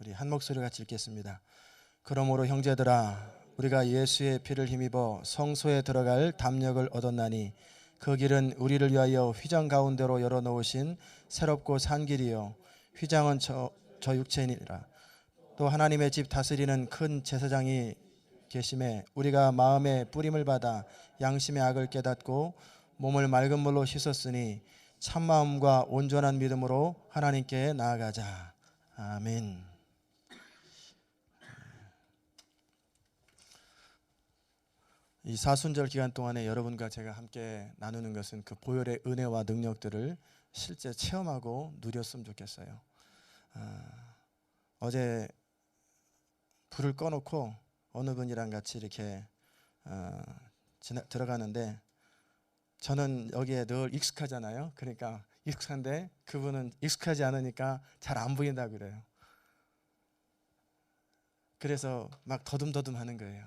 우리 한 목소리 같이 읽겠습니다. 그러므로 형제들아, 우리가 예수의 피를 힘입어 성소에 들어갈 담력을 얻었나니 그 길은 우리를 위하여 휘장 가운데로 열어놓으신 새롭고 산 길이요 휘장은 저 육체니라. 또 하나님의 집 다스리는 큰 제사장이 계심에 우리가 마음의 뿌림을 받아 양심의 악을 깨닫고 몸을 맑은 물로 씻었으니 참마음과 온전한 믿음으로 하나님께 나아가자. 아멘. 이 사순절 기간 동안에 여러분과 제가 함께 나누는 것은 그 보혈의 은혜와 능력들을 실제 체험하고 누렸으면 좋겠어요. 어제 불을 꺼놓고 어느 분이랑 같이 이렇게 들어가는데 저는 여기에 늘 익숙하잖아요. 그러니까 익숙한데 그분은 익숙하지 않으니까 잘 안 보인다 그래요. 그래서 막 더듬더듬 하는 거예요.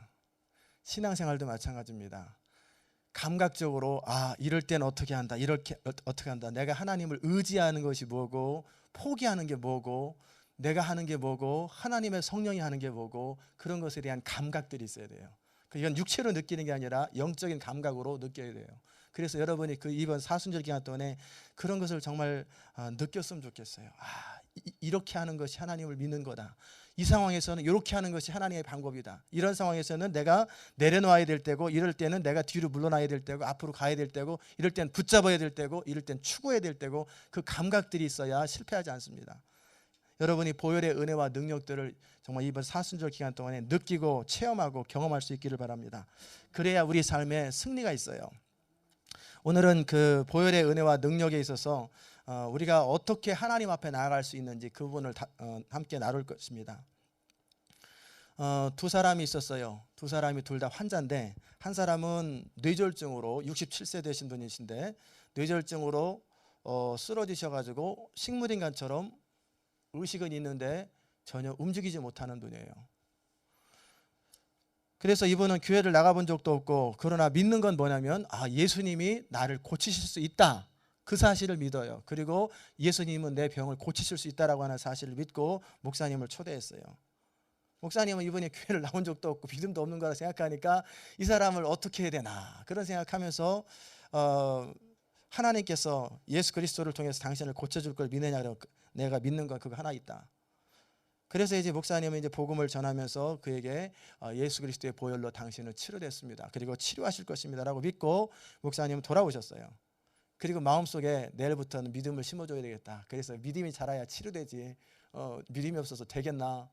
신앙생활도 마찬가지입니다. 감각적으로 이럴 때는 어떻게 한다, 이렇게 어떻게 한다. 내가 하나님을 의지하는 것이 뭐고 포기하는 게 뭐고 내가 하는 게 뭐고 하나님의 성령이 하는 게 뭐고 그런 것에 대한 감각들이 있어야 돼요. 이건 육체로 느끼는 게 아니라 영적인 감각으로 느껴야 돼요. 그래서 여러분이 이번 사순절 기간 동안에 그런 것을 정말 느꼈으면 좋겠어요. 이렇게 하는 것이 하나님을 믿는 거다. 이 상황에서는 이렇게 하는 것이 하나님의 방법이다. 이런 상황에서는 내가 내려놓아야 될 때고, 이럴 때는 내가 뒤로 물러나야 될 때고, 앞으로 가야 될 때고, 이럴 때는 붙잡아야 될 때고, 이럴 때는 추구해야 될 때고, 그 감각들이 있어야 실패하지 않습니다. 여러분이 보혈의 은혜와 능력들을 정말 이번 사순절 기간 동안에 느끼고 체험하고 경험할 수 있기를 바랍니다. 그래야 우리 삶에 승리가 있어요. 오늘은 그 보혈의 은혜와 능력에 있어서 우리가 어떻게 하나님 앞에 나아갈 수 있는지 그 부분을 함께 나눌 것입니다. 두 사람이 있었어요. 두 사람이 둘 다 환자인데 한 사람은 뇌졸중으로 67세 되신 분이신데 뇌졸중으로 쓰러지셔가지고 식물인간처럼 의식은 있는데 전혀 움직이지 못하는 분이에요. 그래서 이분은 교회를 나가본 적도 없고 그러나 믿는 건 뭐냐면 예수님이 나를 고치실 수 있다. 그 사실을 믿어요. 그리고 예수님은 내 병을 고치실 수 있다라고 하는 사실을 믿고 목사님을 초대했어요. 목사님은 이분이 교회를 나온 적도 없고 믿음도 없는 거라 생각하니까 이 사람을 어떻게 해야 되나 그런 생각하면서 하나님께서 예수 그리스도를 통해서 당신을 고쳐줄 걸 믿느냐고 내가 믿는 건 그거 하나 있다. 그래서 이제 목사님은 이제 복음을 전하면서 그에게 예수 그리스도의 보혈로 당신은 치료됐습니다. 그리고 치료하실 것입니다라고 믿고 목사님은 돌아오셨어요. 그리고 마음속에 내일부터는 믿음을 심어줘야 되겠다. 그래서 믿음이 자라야 치료되지. 믿음이 없어서 되겠나.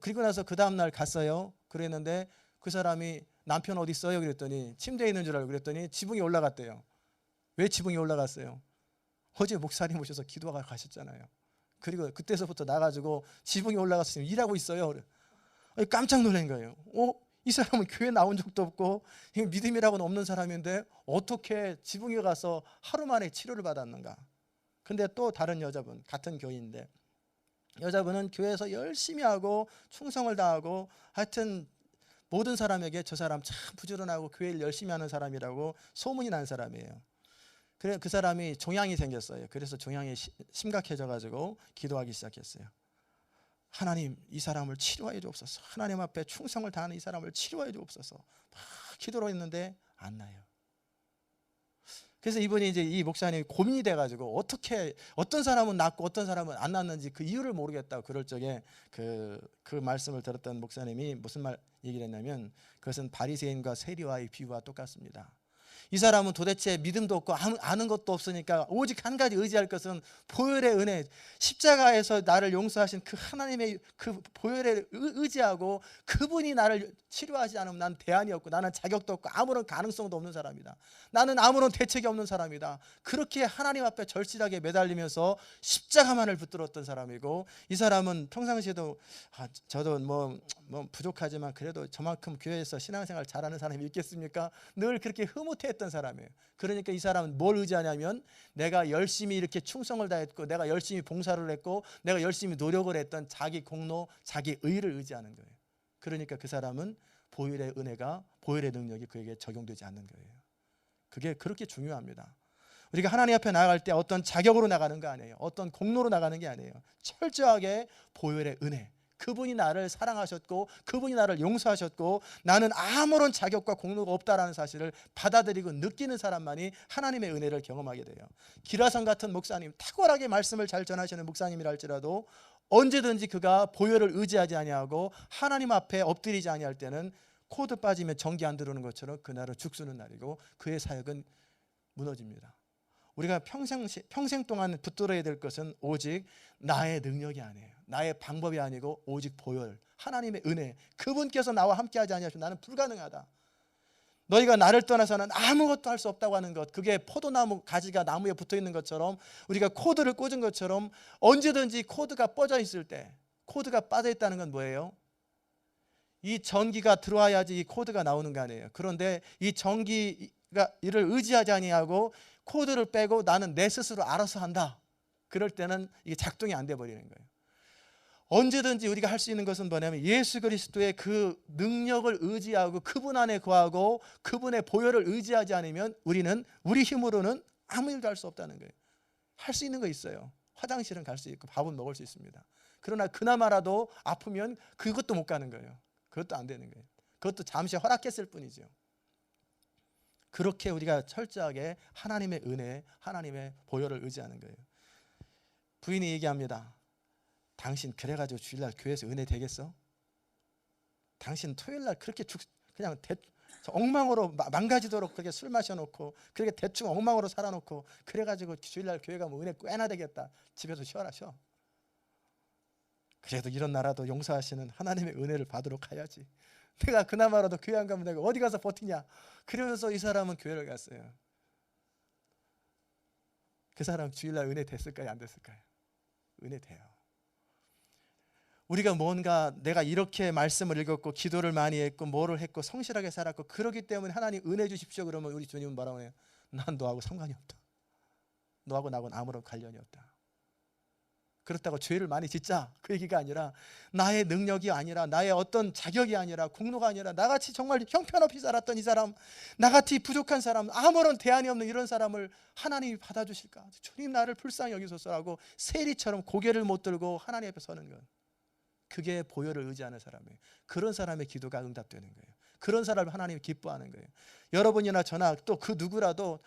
그리고 나서 그 다음날 갔어요. 그랬는데 그 사람이 남편 어디 있어요? 그랬더니 침대에 있는 줄 알고 그랬더니 지붕에 올라갔대요. 왜 지붕에 올라갔어요? 어제 목사님 오셔서 기도하고 가셨잖아요. 그리고 그때서부터 나가지고 지붕에 올라가서 일하고 있어요. 깜짝 놀란 거예요. 이 사람은 교회 나온 적도 없고 믿음이라고는 없는 사람인데 어떻게 지붕에 가서 하루 만에 치료를 받았는가. 근데 또 다른 여자분, 같은 교인인데 여자분은 교회에서 열심히 하고 충성을 다하고 하여튼 모든 사람에게 저 사람 참 부지런하고 교회를 열심히 하는 사람이라고 소문이 난 사람이에요. 그래 그 사람이 종양이 생겼어요. 그래서 종양이 심각해져 가지고 기도하기 시작했어요. 하나님, 이 사람을 치료해 주옵소서. 하나님 앞에 충성을 다하는 이 사람을 치료해 주옵소서. 막 기도를 했는데 안 나요. 그래서 이분이 이제 이 목사님이 고민이 돼 가지고 어떻게 어떤 사람은 낫고 어떤 사람은 안 낫는지 그 이유를 모르겠다고 그럴 적에 그 말씀을 들었던 목사님이 무슨 얘기를 했냐면 그것은 바리새인과 세리와의 비유와 똑같습니다. 이 사람은 도대체 믿음도 없고 아는 것도 없으니까 오직 한 가지 의지할 것은 보혈의 은혜, 십자가에서 나를 용서하신 그 하나님의 그 보혈에 의지하고 그분이 나를 치료하지 않으면 난 대안이 없고 나는 자격도 없고 아무런 가능성도 없는 사람이다. 나는 아무런 대책이 없는 사람이다. 그렇게 하나님 앞에 절실하게 매달리면서 십자가만을 붙들었던 사람이고 이 사람은 평상시에도 저도 뭐 부족하지만 그래도 저만큼 교회에서 신앙생활 잘하는 사람이 있겠습니까? 늘 그렇게 흐뭇해했던 사람이에요. 그러니까 이 사람은 뭘 의지하냐면 내가 열심히 이렇게 충성을 다했고 내가 열심히 봉사를 했고 내가 열심히 노력을 했던 자기 공로, 자기 의를 의지하는 거예요. 그러니까 그 사람은 보혈의 은혜가 보혈의 능력이 그에게 적용되지 않는 거예요. 그게 그렇게 중요합니다. 우리가 하나님 앞에 나아갈 때 어떤 자격으로 나가는 거 아니에요. 어떤 공로로 나가는 게 아니에요. 철저하게 보혈의 은혜, 그분이 나를 사랑하셨고 그분이 나를 용서하셨고 나는 아무런 자격과 공로가 없다라는 사실을 받아들이고 느끼는 사람만이 하나님의 은혜를 경험하게 돼요. 기라성 같은 목사님, 탁월하게 말씀을 잘 전하시는 목사님이라 할지라도 언제든지 그가 보혈을 의지하지 아니하고 하나님 앞에 엎드리지 아니할 때는 코드 빠지면 전기 안 들어오는 것처럼 그날은 죽수는 날이고 그의 사역은 무너집니다. 우리가 평생 동안 붙들어야 될 것은 오직 나의 능력이 아니에요. 나의 방법이 아니고 오직 보혈, 하나님의 은혜, 그분께서 나와 함께하지 아니하시면 나는 불가능하다. 너희가 나를 떠나서는 아무것도 할 수 없다고 하는 것, 그게 포도나무 가지가 나무에 붙어있는 것처럼 우리가 코드를 꽂은 것처럼 언제든지 코드가 뻗어 있을 때, 코드가 빠져 있다는 건 뭐예요? 이 전기가 들어와야지 이 코드가 나오는 거 아니에요. 그런데 이 전기가 이를 의지하지 아니하고 코드를 빼고 나는 내 스스로 알아서 한다. 그럴 때는 이게 작동이 안 돼 버리는 거예요. 언제든지 우리가 할 수 있는 것은 뭐냐면 예수 그리스도의 그 능력을 의지하고 그분 안에 거하고 그분의 보혈을 의지하지 않으면 우리는 우리 힘으로는 아무 일도 할 수 없다는 거예요. 할 수 있는 거 있어요. 화장실은 갈 수 있고 밥은 먹을 수 있습니다. 그러나 그나마라도 아프면 그것도 못 가는 거예요. 그것도 안 되는 거예요. 그것도 잠시 허락했을 뿐이죠. 그렇게 우리가 철저하게 하나님의 은혜, 하나님의 보혈을 의지하는 거예요. 부인이 얘기합니다. 당신 그래가지고 주일날 교회에서 은혜 되겠어? 당신 토요일날 그렇게 그냥 엉망으로 망가지도록 그렇게 술 마셔놓고 그렇게 대충 엉망으로 살아놓고 그래가지고 주일날 교회 가면 은혜 꽤나 되겠다. 집에서 쉬어라 쉬어. 그래도 이런 나라도 용서하시는 하나님의 은혜를 받으러 가야지. 내가 그나마라도 교회 안 가면 내가 어디 가서 버티냐. 그러면서 이 사람은 교회를 갔어요. 그 사람 주일날 은혜 됐을까요? 안 됐을까요? 은혜 돼요. 우리가 뭔가 내가 이렇게 말씀을 읽었고 기도를 많이 했고 뭐를 했고 성실하게 살았고 그러기 때문에 하나님 은혜 주십시오 그러면 우리 주님은 뭐라고 해요? 난 너하고 상관이 없다. 너하고 나하고는 아무런 관련이 없다. 그렇다고 죄를 많이 짓자 그 얘기가 아니라 나의 능력이 아니라 나의 어떤 자격이 아니라 공로가 아니라 나같이 정말 형편없이 살았던 이 사람, 나같이 부족한 사람, 아무런 대안이 없는 이런 사람을 하나님이 받아주실까? 주님 나를 불쌍히 여기소서라고 세리처럼 고개를 못 들고 하나님 앞에 서는 것, 그게 보혈을 의지하는 사람이에요. 그런 사람의 기도가 응답되는 거예요. 그런 사람을 하나님이 기뻐하는 거예요. 여러분이나 저나 또 그 누구라도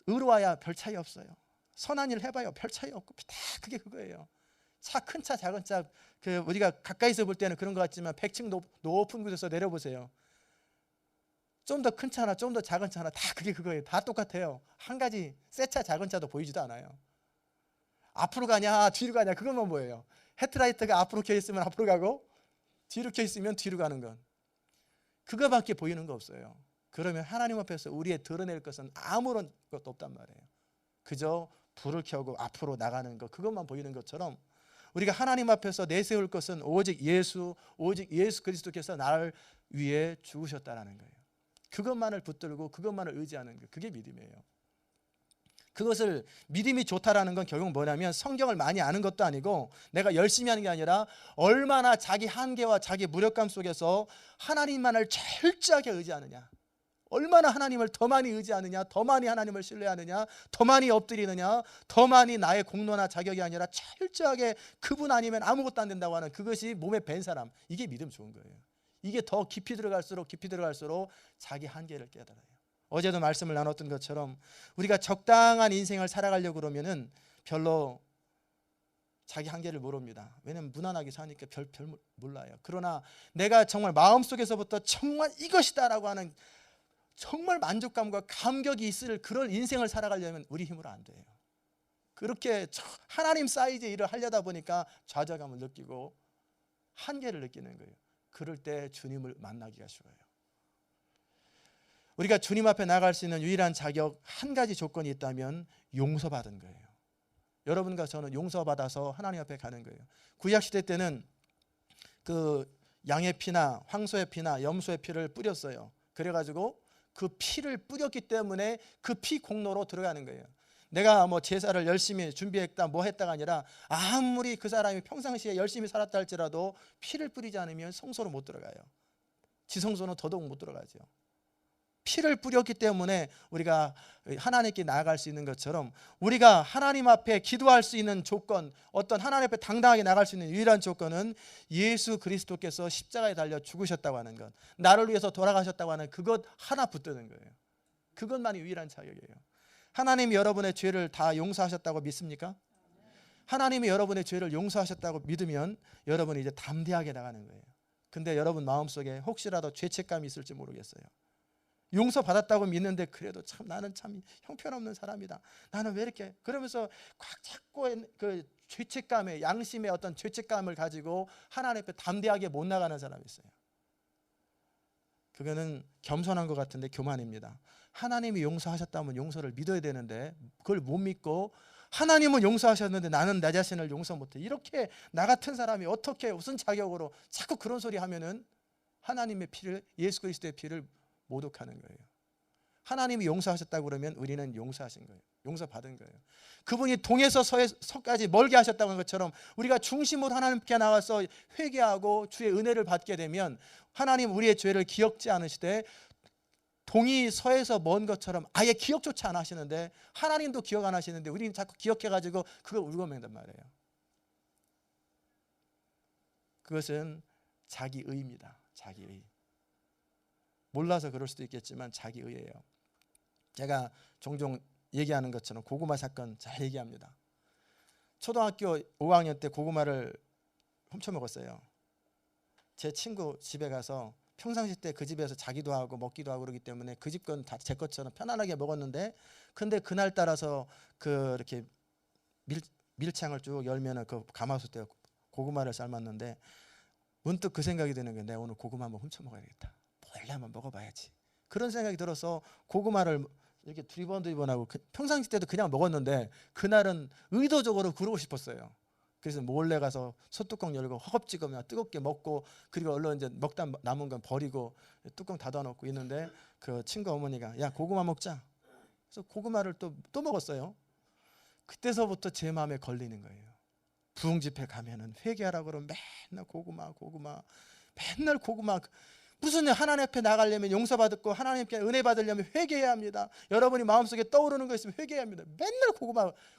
의로와야 별 차이 없어요. 선한 일 해봐요. 별 차이 없고 다 그게 그거예요. 차 큰 차 작은 차 우리가 가까이서 볼 때는 그런 것 같지만 100층 높은 곳에서 내려보세요. 좀 더 큰 차나 좀 더 작은 차나 다 그게 그거예요. 다 똑같아요. 한 가지 새 차 작은 차도 보이지도 않아요. 앞으로 가냐 뒤로 가냐 그것만 보여요. 헤드라이트가 앞으로 켜 있으면 앞으로 가고 뒤로 켜 있으면 뒤로 가는 건 그거밖에 보이는 거 없어요. 그러면 하나님 앞에서 우리의 드러낼 것은 아무런 것도 없단 말이에요. 그저 불을 켜고 앞으로 나가는 것, 그것만 보이는 것처럼 우리가 하나님 앞에서 내세울 것은 오직 예수 그리스도께서 나를 위해 죽으셨다라는 거예요. 그것만을 붙들고 그것만을 의지하는 것, 그게 믿음이에요. 그것을 믿음이 좋다라는 건 결국 뭐냐면 성경을 많이 아는 것도 아니고 내가 열심히 하는 게 아니라 얼마나 자기 한계와 자기 무력감 속에서 하나님만을 철저하게 의지하느냐, 얼마나 하나님을 더 많이 의지하느냐, 더 많이 하나님을 신뢰하느냐, 더 많이 엎드리느냐, 더 많이 나의 공로나 자격이 아니라 철저하게 그분 아니면 아무것도 안 된다고 하는 그것이 몸에 밴 사람, 이게 믿음 좋은 거예요. 이게 더 깊이 들어갈수록 자기 한계를 깨달아요. 어제도 말씀을 나눴던 것처럼 우리가 적당한 인생을 살아가려고 그러면은 별로 자기 한계를 모릅니다. 왜냐하면 무난하게 사니까 별 몰라요. 그러나 내가 정말 마음속에서부터 정말 이것이다라고 하는 정말 만족감과 감격이 있을 그런 인생을 살아가려면 우리 힘으로 안 돼요. 그렇게 하나님 사이즈의 일을 하려다 보니까 좌절감을 느끼고 한계를 느끼는 거예요. 그럴 때 주님을 만나기가 쉬워요. 우리가 주님 앞에 나갈 수 있는 유일한 자격 한 가지 조건이 있다면 용서받은 거예요. 여러분과 저는 용서받아서 하나님 앞에 가는 거예요. 구약시대 때는 그 양의 피나 황소의 피나 염소의 피를 뿌렸어요. 그래가지고 그 피를 뿌렸기 때문에 그 피 공로로 들어가는 거예요. 내가 뭐 제사를 열심히 준비했다 뭐 했다가 아니라 아무리 그 사람이 평상시에 열심히 살았다 할지라도 피를 뿌리지 않으면 성소로 못 들어가요. 지성소는 더더욱 못 들어가죠. 피를 뿌렸기 때문에 우리가 하나님께 나아갈 수 있는 것처럼, 우리가 하나님 앞에 기도할 수 있는 조건, 어떤 하나님 앞에 당당하게 나갈 수 있는 유일한 조건은 예수 그리스도께서 십자가에 달려 죽으셨다고 하는 것, 나를 위해서 돌아가셨다고 하는 그것 하나 붙드는 거예요. 그것만이 유일한 자격이에요. 하나님이 여러분의 죄를 다 용서하셨다고 믿습니까? 하나님이 여러분의 죄를 용서하셨다고 믿으면 여러분이 이제 담대하게 나가는 거예요. 근데 여러분 마음속에 혹시라도 죄책감이 있을지 모르겠어요. 용서받았다고 믿는데 그래도 참 나는 참 형편없는 사람이다, 나는 왜 이렇게, 그러면서 꽉 잡고 그 죄책감에, 양심의 어떤 죄책감을 가지고 하나님 앞에 담대하게 못 나가는 사람이 있어요. 그거는 겸손한 것 같은데 교만입니다. 하나님이 용서하셨다면 용서를 믿어야 되는데 그걸 못 믿고, 하나님은 용서하셨는데 나는 내 자신을 용서 못해, 이렇게 나 같은 사람이 어떻게 무슨 자격으로 자꾸 그런 소리 하면은 하나님의 피를, 예수 그리스도의 피를 모독하는 거예요. 하나님이 용서하셨다고 그러면 우리는 용서하신 거예요. 용서받은 거예요. 그분이 동에서 서까지 멀게 하셨다는 것처럼 우리가 중심으로 하나님께 나와서 회개하고 주의 은혜를 받게 되면 하나님 우리의 죄를 기억지 않으시되 동이 서에서 먼 것처럼 아예 기억조차 안 하시는데, 하나님도 기억 안 하시는데 우리는 자꾸 기억해가지고 그걸 울고맨단 말이에요. 그것은 자기의입니다. 자기의. 몰라서 그럴 수도 있겠지만 자기의예요. 제가 종종 얘기하는 것처럼 고구마 사건 잘 얘기합니다. 초등학교 5학년 때 고구마를 훔쳐 먹었어요. 제 친구 집에 가서 평상시 때 그 집에서 자기도 하고 먹기도 하고 그러기 때문에 그 집 건 다 제 것처럼 편안하게 먹었는데, 근데 그날 따라서 그 이렇게 밀창을 쭉 열면은 그 가마솥에 고구마를 삶았는데 문득 그 생각이 드는 게, 내가 오늘 고구마 한번 훔쳐 먹어야겠다, 몰래 한번 먹어봐야지, 그런 생각이 들어서 고구마를 이렇게 두리번두리번하고 평상시 때도 그냥 먹었는데 그날은 의도적으로 그러고 싶었어요. 그래서 몰래 가서 소뚜껑 열고 허겁지겁 뜨겁게 먹고, 그리고 얼른 이제 먹다 남은 건 버리고 뚜껑 닫아놓고 있는데 그 친구 어머니가 야 고구마 먹자, 그래서 고구마를 또 먹었어요. 그때서부터 제 마음에 걸리는 거예요. 부흥집회 가면은 회개하라고 그러면 맨날 고구마, 맨날 고구마. 무슨 하나님 앞에 나가려면 용서받고 하나님께 은혜 받으려면 회개해야 합니다. 여러분이 마음속에 떠오르는 거 있으면 회개해야 합니다. 맨날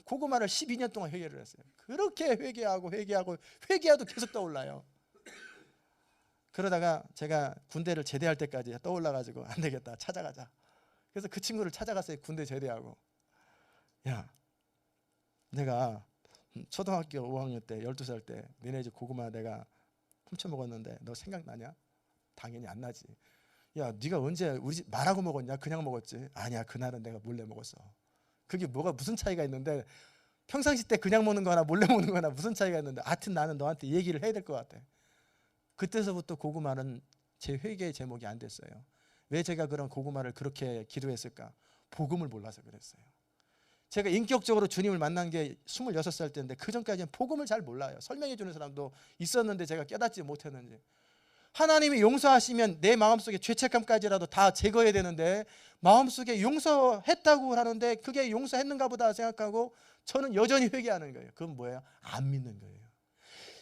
고구마를 12년 동안 회개를 했어요. 그렇게 회개해도 계속 떠올라요. 그러다가 제가 군대를 제대할 때까지 떠올라가지고 안 되겠다, 찾아가자. 그래서 그 친구를 찾아갔어요. 군대 제대하고. 야, 내가 초등학교 5학년 때 12살 때 너네 집 고구마 내가 훔쳐 먹었는데 너 생각나냐? 당연히 안 나지. 야, 네가 언제 우리 집 말하고 먹었냐? 그냥 먹었지. 아니야, 그날은 내가 몰래 먹었어. 그게 무슨 차이가 있는데, 평상시 때 그냥 먹는 거나 몰래 먹는 거나 무슨 차이가 있는데, 하여튼 나는 너한테 얘기를 해야 될 것 같아. 그때서부터 고구마는 제 회개의 제목이 안 됐어요. 왜 제가 그런 고구마를 그렇게 기도했을까? 복음을 몰라서 그랬어요. 제가 인격적으로 주님을 만난 게 26살 때인데 그 전까지는 복음을 잘 몰라요. 설명해 주는 사람도 있었는데 제가 깨닫지 못했는지. 하나님이 용서하시면 내 마음속에 죄책감까지라도 다 제거해야 되는데, 마음속에 용서했다고 하는데 그게 용서했는가 보다 생각하고 저는 여전히 회개하는 거예요. 그건 뭐예요? 안 믿는 거예요.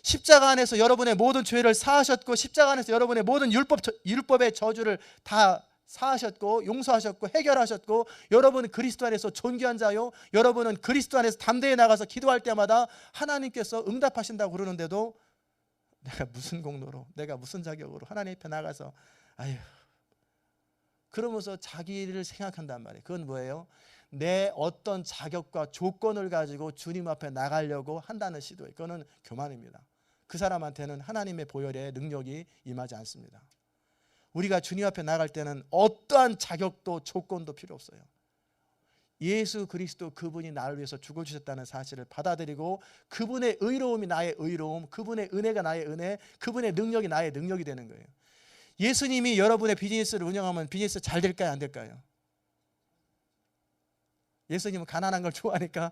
십자가 안에서 여러분의 모든 죄를 사하셨고, 십자가 안에서 여러분의 모든 율법의 저주를 다 사하셨고 용서하셨고 해결하셨고, 여러분은 그리스도 안에서 존귀한 자요, 여러분은 그리스도 안에서 담대히 나가서 기도할 때마다 하나님께서 응답하신다고 그러는데도 내가 무슨 공로로, 내가 무슨 자격으로 하나님 앞에 나가서 아유, 그러면서 자기를 생각한단 말이에요. 그건 뭐예요? 내 어떤 자격과 조건을 가지고 주님 앞에 나가려고 한다는 시도예요. 그거는 교만입니다. 그 사람한테는 하나님의 보혈의 능력이 임하지 않습니다. 우리가 주님 앞에 나갈 때는 어떠한 자격도 조건도 필요 없어요. 예수 그리스도 그분이 나를 위해서 죽어주셨다는 사실을 받아들이고, 그분의 의로움이 나의 의로움, 그분의 은혜가 나의 은혜, 그분의 능력이 나의 능력이 되는 거예요. 예수님이 여러분의 비즈니스를 운영하면 비즈니스 잘 될까요? 안 될까요? 예수님은 가난한 걸 좋아하니까?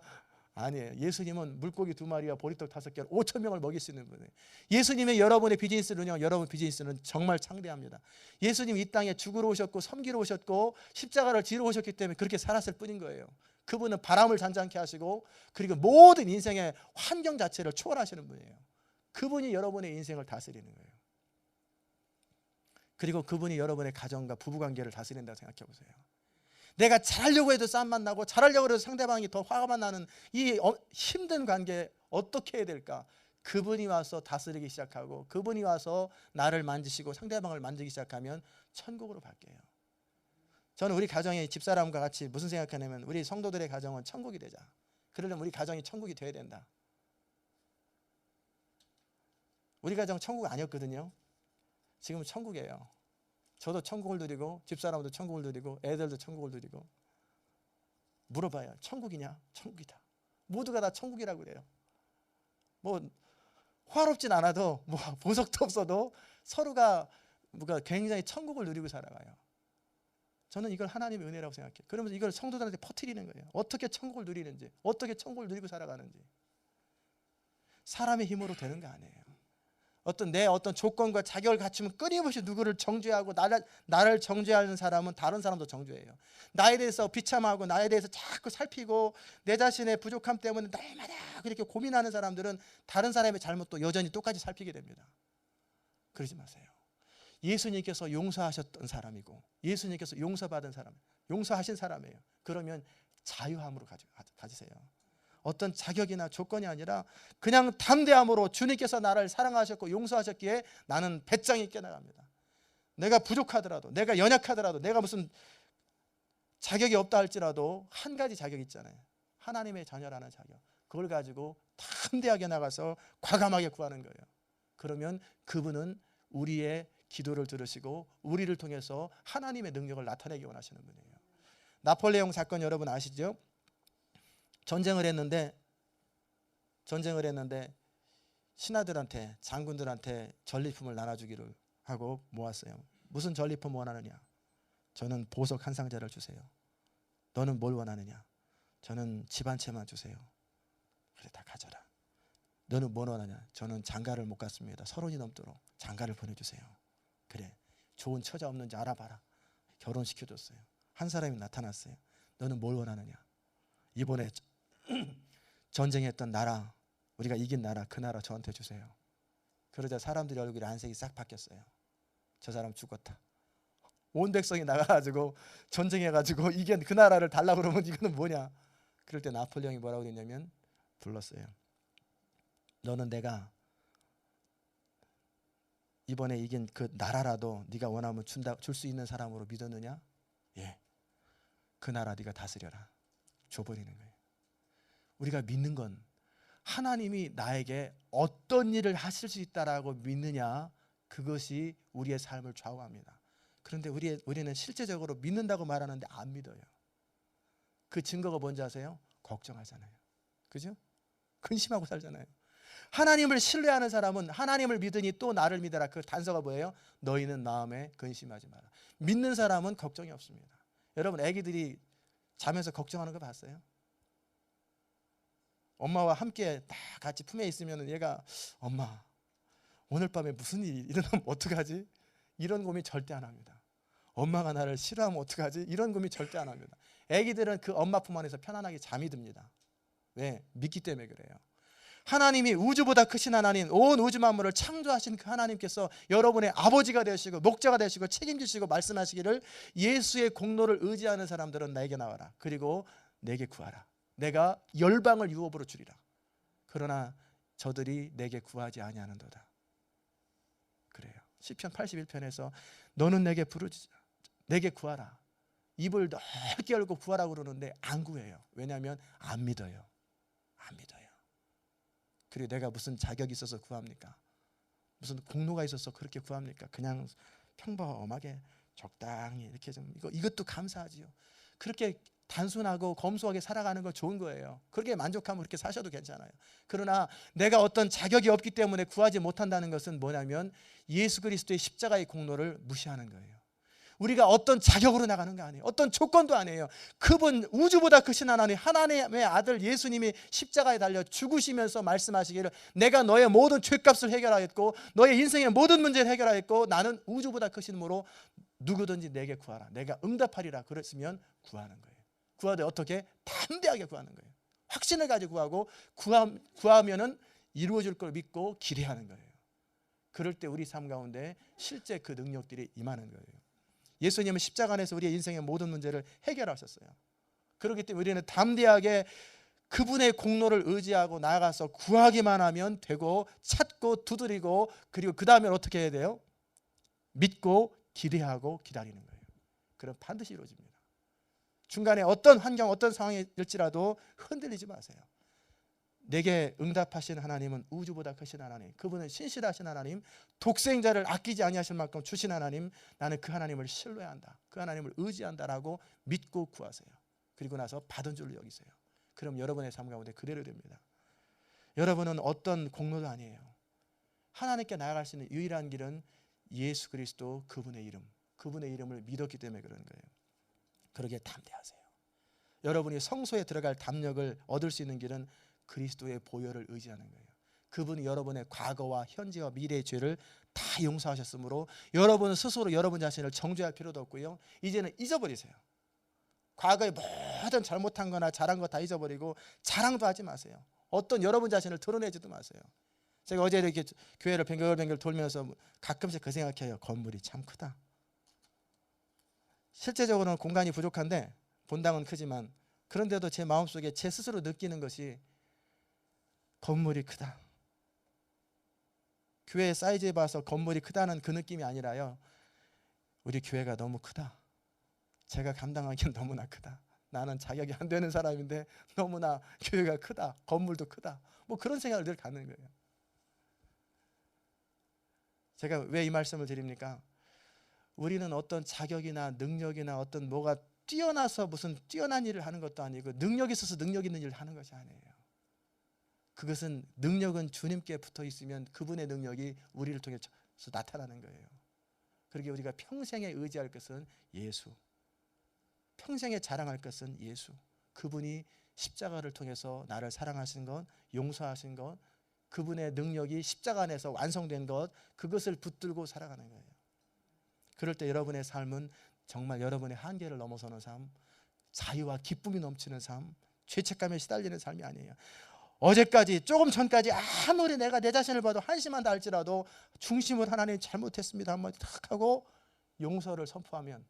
아니에요. 예수님은 물고기 2마리와 보리떡 5개로 5,000명을 먹일 수 있는 분이에요. 예수님의 여러분의 비즈니스를 운영하면 여러분 비즈니스는 정말 창대합니다. 예수님이 이 땅에 죽으러 오셨고 섬기러 오셨고 십자가를 지러 오셨기 때문에 그렇게 살았을 뿐인 거예요. 그분은 바람을 잔잔케 하시고, 그리고 모든 인생의 환경 자체를 초월하시는 분이에요. 그분이 여러분의 인생을 다스리는 거예요. 그리고 그분이 여러분의 가정과 부부관계를 다스린다고 생각해 보세요. 내가 잘하려고 해도 싸움만 나고 잘하려고 해도 상대방이 더 화가 나는 이 힘든 관계 어떻게 해야 될까? 그분이 와서 다스리기 시작하고 그분이 와서 나를 만지시고 상대방을 만지기 시작하면 천국으로 바뀌어요. 저는 우리 가정의 집사람과 같이 무슨 생각하냐면 우리 성도들의 가정은 천국이 되자. 그러려면 우리 가정이 천국이 돼야 된다. 우리 가정 천국 아니었거든요. 지금은 천국이에요. 저도 천국을 누리고 집사람도 천국을 누리고 애들도 천국을 누리고. 물어봐요. 천국이냐? 천국이다. 모두가 다 천국이라고 그래요. 뭐 화롭진 않아도 뭐 보석도 없어도 서로가 뭐가 굉장히 천국을 누리고 살아가요. 저는 이걸 하나님의 은혜라고 생각해요. 그러면서 이걸 성도들한테 퍼뜨리는 거예요. 어떻게 천국을 누리는지, 어떻게 천국을 누리고 살아가는지. 사람의 힘으로 되는 거 아니에요. 내 어떤 조건과 자격을 갖추면 끊임없이 누구를 정죄하고 나를 정죄하는 사람은 다른 사람도 정죄해요. 나에 대해서 비참하고 나에 대해서 자꾸 살피고 내 자신의 부족함 때문에 날마다 그렇게 고민하는 사람들은 다른 사람의 잘못도 여전히 똑같이 살피게 됩니다. 그러지 마세요. 예수님께서 용서하셨던 사람이고 예수님께서 용서받은 사람, 용서하신 사람이에요. 그러면 자유함으로 가지세요. 어떤 자격이나 조건이 아니라 그냥 담대함으로 주님께서 나를 사랑하셨고 용서하셨기에 나는 배짱 있게 나갑니다. 내가 부족하더라도, 내가 연약하더라도, 내가 무슨 자격이 없다 할지라도 한 가지 자격이 있잖아요. 하나님의 자녀라는 자격. 그걸 가지고 담대하게 나가서 과감하게 구하는 거예요. 그러면 그분은 우리의 기도를 들으시고 우리를 통해서 하나님의 능력을 나타내기 원하시는 분이에요. 나폴레옹 사건 여러분 아시죠? 전쟁을 했는데 신하들한테, 장군들한테 전리품을 나눠주기를 하고 모았어요. 무슨 전리품 원하느냐? 저는 보석 한 상자를 주세요. 너는 뭘 원하느냐? 저는 집 한 채만 주세요. 그래, 다 가져라. 너는 뭘 원하냐? 저는 장가를 못 갔습니다. 30이 넘도록 장가를 보내주세요. 그래, 좋은 처자 없는지 알아봐라. 결혼시켜줬어요. 한 사람이 나타났어요. 너는 뭘 원하느냐? 이번에 전쟁했던 나라, 우리가 이긴 나라, 그 나라 저한테 주세요. 그러자 사람들의 얼굴이 안색이 싹 바뀌었어요. 저 사람 죽었다. 온 백성이 나가가지고 전쟁해가지고 이긴 그 나라를 달라고 그러면 이거는 뭐냐? 그럴 때 나폴레옹이 뭐라고 그랬냐면 불렀어요. 너는 내가 이번에 이긴 그 나라라도 네가 원하면 줄 수 있는 사람으로 믿었느냐? 예. 그 나라 네가 다스려라. 줘버리는 거예요. 우리가 믿는 건 하나님이 나에게 어떤 일을 하실 수 있다라고 믿느냐, 그것이 우리의 삶을 좌우합니다. 그런데 우리는 실제적으로 믿는다고 말하는데 안 믿어요. 그 증거가 뭔지 아세요? 걱정하잖아요. 그죠? 근심하고 살잖아요. 하나님을 신뢰하는 사람은 하나님을 믿으니 또 나를 믿어라. 그 단서가 뭐예요? 너희는 마음에 근심하지 마라. 믿는 사람은 걱정이 없습니다. 여러분, 애기들이 자면서 걱정하는 거 봤어요? 엄마와 함께 다 같이 품에 있으면 얘가 엄마 오늘 밤에 무슨 일이 일어나면 어떡하지? 이런 고민 절대 안 합니다. 엄마가 나를 싫어하면 어떡하지? 이런 고민 절대 안 합니다. 애기들은 그 엄마 품 안에서 편안하게 잠이 듭니다. 왜? 믿기 때문에 그래요. 하나님이 우주보다 크신 하나님, 온 우주 만물을 창조하신 그 하나님께서 여러분의 아버지가 되시고 목자가 되시고 책임지시고 말씀하시기를 예수의 공로를 의지하는 사람들은 나에게 나와라. 그리고 내게 구하라. 내가 열방을 유업으로 주리라. 그러나 저들이 내게 구하지 아니하는도다. 그래요. 시편 81편에서 너는 내게 부르짖으라. 내게 구하라. 입을 넓게 열고 구하라고 그러는데 안 구해요. 왜냐하면 안 믿어요. 안 믿어요. 그리고 내가 무슨 자격이 있어서 구합니까? 무슨 공로가 있어서 그렇게 구합니까? 그냥 평범하게 적당히 이렇게 좀 이것도 감사하지요. 그렇게 단순하고 검소하게 살아가는 거 좋은 거예요. 그렇게 만족하면 그렇게 사셔도 괜찮아요. 그러나 내가 어떤 자격이 없기 때문에 구하지 못한다는 것은 뭐냐면 예수 그리스도의 십자가의 공로를 무시하는 거예요. 우리가 어떤 자격으로 나가는 거 아니에요. 어떤 조건도 아니에요. 그분 우주보다 크신 하나님, 하나님의 아들 예수님이 십자가에 달려 죽으시면서 말씀하시기를 내가 너의 모든 죄값을 해결하였고 너의 인생의 모든 문제를 해결하였고 나는 우주보다 크신 이므로 누구든지 내게 구하라. 내가 응답하리라. 그랬으면 구하는 거예요. 구하되 어떻게? 담대하게 구하는 거예요. 확신을 가지고 구하고 구하면은 이루어질 걸 믿고 기대하는 거예요. 그럴 때 우리 삶 가운데 실제 그 능력들이 임하는 거예요. 예수님은 십자가 안에서 우리의 인생의 모든 문제를 해결하셨어요. 그렇기 때문에 우리는 담대하게 그분의 공로를 의지하고 나아가서 구하기만 하면 되고, 찾고 두드리고, 그리고 그 다음에 어떻게 해야 돼요? 믿고 기대하고 기다리는 거예요. 그럼 반드시 이루어집니다. 중간에 어떤 환경, 어떤 상황일지라도 흔들리지 마세요. 내게 응답하신 하나님은 우주보다 크신 하나님, 그분은 신실하신 하나님, 독생자를 아끼지 아니하실 만큼 주신 하나님, 나는 그 하나님을 신뢰해야 한다, 그 하나님을 의지한다라고 믿고 구하세요. 그리고 나서 받은 줄로 여기세요. 그럼 여러분의 삶 가운데 그대로 됩니다. 여러분은 어떤 공로도 아니에요. 하나님께 나아갈 수 있는 유일한 길은 예수 그리스도, 그분의 이름, 그분의 이름을 믿었기 때문에 그런 거예요. 그러기에 담대하세요. 여러분이 성소에 들어갈 담력을 얻을 수 있는 길은 그리스도의 보혈을 의지하는 거예요. 그분이 여러분의 과거와 현재와 미래의 죄를 다 용서하셨으므로 여러분 스스로 여러분 자신을 정죄할 필요도 없고요. 이제는 잊어버리세요. 과거에 모든 잘못한 거나 잘한 거 다 잊어버리고 자랑도 하지 마세요. 어떤 여러분 자신을 드러내지도 마세요. 제가 어제 이렇게 교회를 뱅글뱅글 돌면서 가끔씩 그 생각해요. 건물이 참 크다. 실제적으로는 공간이 부족한데 본당은 크지만, 그런데도 제 마음속에 제 스스로 느끼는 것이 건물이 크다. 교회 사이즈에 봐서 건물이 크다는 그 느낌이 아니라요, 우리 교회가 너무 크다. 제가 감당하기엔 너무나 크다. 나는 자격이 안 되는 사람인데 너무나 교회가 크다. 건물도 크다. 뭐 그런 생각을 늘 갖는 거예요. 제가 왜 이 말씀을 드립니까? 우리는 어떤 자격이나 능력이나 어떤 뭐가 뛰어나서 무슨 뛰어난 일을 하는 것도 아니고, 능력이 있어서 능력 있는 일을 하는 것이 아니에요. 그것은, 능력은 주님께 붙어 있으면 그분의 능력이 우리를 통해서 나타나는 거예요. 그러기에 우리가 평생에 의지할 것은 예수, 평생에 자랑할 것은 예수, 그분이 십자가를 통해서 나를 사랑하신 것, 용서하신 것, 그분의 능력이 십자가 안에서 완성된 것, 그것을 붙들고 살아가는 거예요. 그럴 때 여러분의 삶은 정말 여러분의 한계를 넘어서는 삶, 자유와 기쁨이 넘치는 삶, 죄책감에 시달리는 삶이 아니에요. 어제까지, 조금 전까지 아무리 내가 내 자신을 봐도 한심한다 할지라도 중심을 하나님 잘못했습니다 한번 탁 하고 용서를 선포하면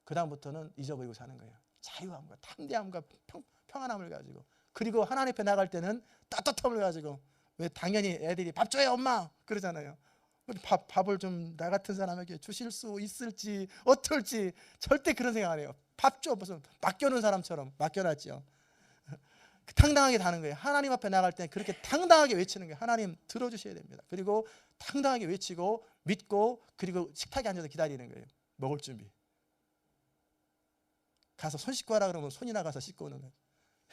그 다음부터는 잊어버리고 사는 거예요. 자유함과 담대함과 평안함을 가지고, 그리고 하나님 앞에 나갈 때는 따뜻함을 가지고. 왜 당연히 애들이 밥 줘요 엄마 그러잖아요. 밥을 좀 나 같은 사람에게 주실 수 있을지 어떨지 절대 그런 생각 안 해요. 밥 줘, 무슨 맡겨놓은 사람처럼 맡겨놨죠. 당당하게 다는 거예요. 하나님 앞에 나갈 때 그렇게 당당하게 외치는 거예요. 하나님 들어주셔야 됩니다. 그리고 당당하게 외치고 믿고, 그리고 식탁에 앉아서 기다리는 거예요. 먹을 준비. 가서 손 씻고 하라 그러면 손이나 가서 씻고 오는 거예요.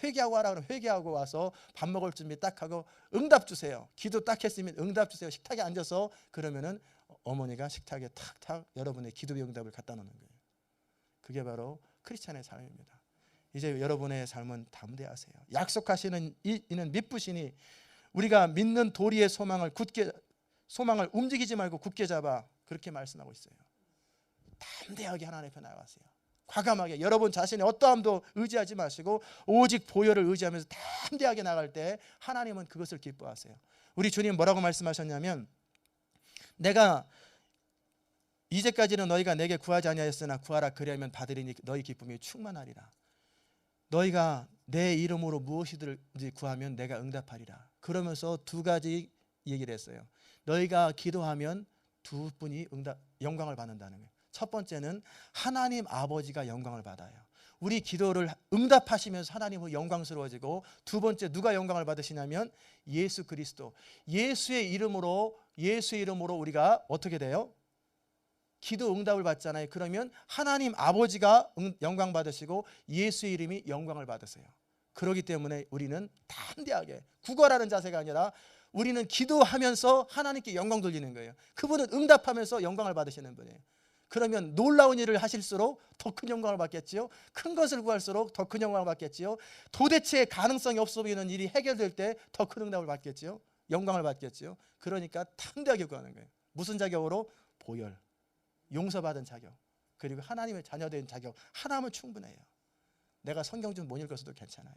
회개하고 하라 그러면 회개하고 와서 밥 먹을 준비 딱 하고, 응답 주세요. 기도 딱 했으면 응답 주세요. 식탁에 앉아서 그러면은 어머니가 식탁에 탁탁 여러분의 기도의 응답을 갖다 놓는 거예요. 그게 바로 크리스찬의 삶입니다. 이제 여러분의 삶은 담대하세요. 약속하시는 이는 믿으시니 우리가 믿는 도리의 소망을 움직이지 말고 굳게 잡아, 그렇게 말씀하고 있어요. 담대하게 하나님 앞에 나가세요. 과감하게 여러분 자신의 어떠함도 의지하지 마시고 오직 보혈을 의지하면서 담대하게 나갈 때 하나님은 그것을 기뻐하세요. 우리 주님 뭐라고 말씀하셨냐면, 내가 이제까지는 너희가 내게 구하지 아니하였으나 구하라 그리하면 받으리니 너희 기쁨이 충만하리라. 너희가 내 이름으로 무엇이든지 구하면 내가 응답하리라. 그러면서 두 가지 얘기를 했어요. 너희가 기도하면 두 분이 영광을 받는다는 거예요. 첫 번째는 하나님 아버지가 영광을 받아요. 우리 기도를 응답하시면서 하나님은 영광스러워지고, 두 번째 누가 영광을 받으시냐면 예수 그리스도, 예수의 이름으로 우리가 어떻게 돼요? 기도 응답을 받잖아요. 그러면 하나님 아버지가 영광 받으시고 예수의 이름이 영광을 받으세요. 그렇기 때문에 우리는 담대하게 구걸하는 자세가 아니라 우리는 기도하면서 하나님께 영광 돌리는 거예요. 그분은 응답하면서 영광을 받으시는 분이에요. 그러면 놀라운 일을 하실수록 더 큰 영광을 받겠지요. 큰 것을 구할수록 더 큰 영광을 받겠지요. 도대체 가능성이 없어 보이는 일이 해결될 때 더 큰 응답을 받겠지요. 영광을 받겠지요. 그러니까 담대하게 구하는 거예요. 무슨 자격으로? 보혈, 용서받은 자격, 그리고 하나님의 자녀된 자격 하나면 충분해요. 내가 성경 좀 못 읽었어도 괜찮아요.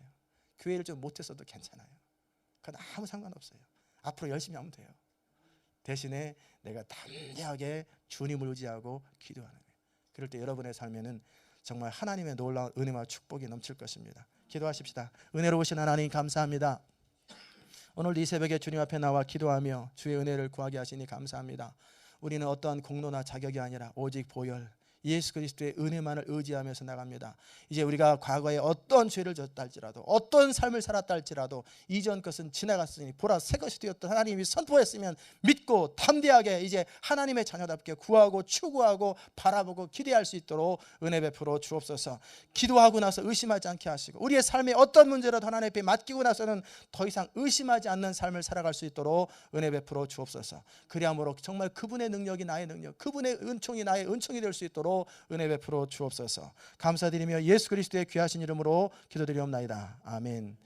교회를 좀 못했어도 괜찮아요. 그건 아무 상관없어요. 앞으로 열심히 하면 돼요. 대신에 내가 담대하게 주님을 의지하고 기도하는 거예요. 그럴 때 여러분의 삶에는 정말 하나님의 놀라운 은혜와 축복이 넘칠 것입니다. 기도하십시다. 은혜로우신 하나님 감사합니다. 오늘 이 새벽에 주님 앞에 나와 기도하며 주의 은혜를 구하게 하시니 감사합니다. 우리는 어떠한 공로나 자격이 아니라 오직 보혈 예수 그리스도의 은혜만을 의지하면서 나갑니다. 이제 우리가 과거에 어떤 죄를 졌다 할지라도 어떤 삶을 살았다 할지라도 이전 것은 지나갔으니 보라 새 것이 되었다 하나님이 선포했으면 믿고 담대하게 이제 하나님의 자녀답게 구하고 추구하고 바라보고 기대할 수 있도록 은혜 베풀어 주옵소서. 기도하고 나서 의심하지 않게 하시고 우리의 삶에 어떤 문제라도 하나님 앞에 맡기고 나서는 더 이상 의심하지 않는 삶을 살아갈 수 있도록 은혜 베풀어 주옵소서. 그리함으로 정말 그분의 능력이 나의 능력, 그분의 은총이 나의 은총이 될 수 있도록 은혜 베풀어 주옵소서. 감사드리며 예수 그리스도의 귀하신 이름으로 기도드리옵나이다. 아멘.